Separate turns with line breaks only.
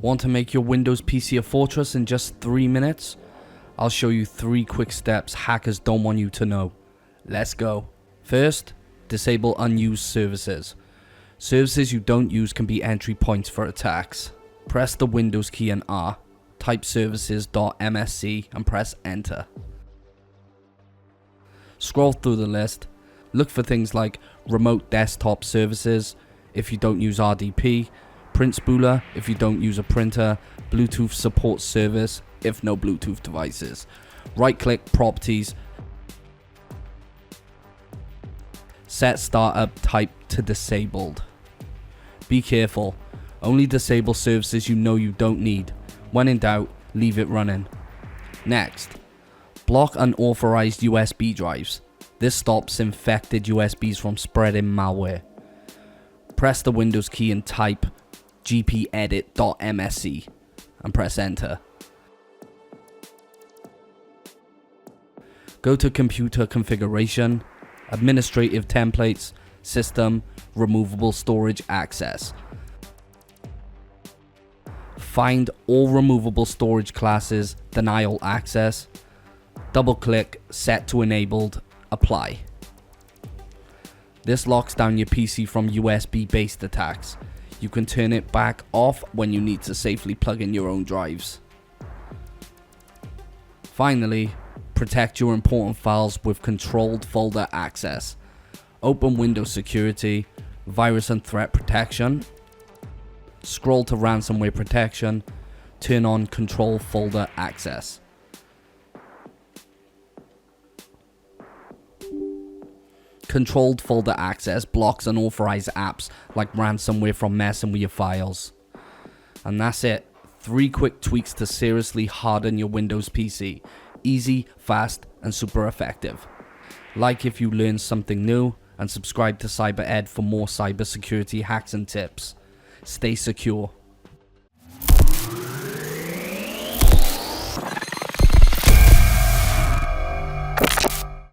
Want to make your Windows PC a fortress in just 3 minutes? I'll show you 3 quick steps hackers don't want you to know. Let's go. First, disable unused services. Services you don't use can be entry points for attacks. Press the Windows key and R, type services.msc and press enter. Scroll through the list, look for things like remote desktop services if you don't use RDP, print spooler if you don't use a printer, Bluetooth support service if no Bluetooth devices. Right click properties, set startup type to disabled. Be careful, only disable services you know you don't need. When in doubt, leave it running. Next, block unauthorized USB drives. This stops infected USBs from spreading malware. Press the Windows key and type gpedit.msc and press enter. Go to computer configuration, administrative templates, system, removable storage access. Find all removable storage classes, denial access. Double click, set to enabled, apply. This locks down your PC from USB based attacks. You can turn it back off when you need to safely plug in your own drives. Finally, protect your important files with controlled folder access. Open Windows Security, Virus and Threat Protection. Scroll to Ransomware Protection. Turn on Control Folder Access. Controlled folder access blocks unauthorized apps like ransomware from messing with your files. And that's it. 3 quick tweaks to seriously harden your Windows PC. Easy, fast, and super effective. Like if you learned something new, and subscribe to CyberEd for more cybersecurity hacks and tips. Stay secure.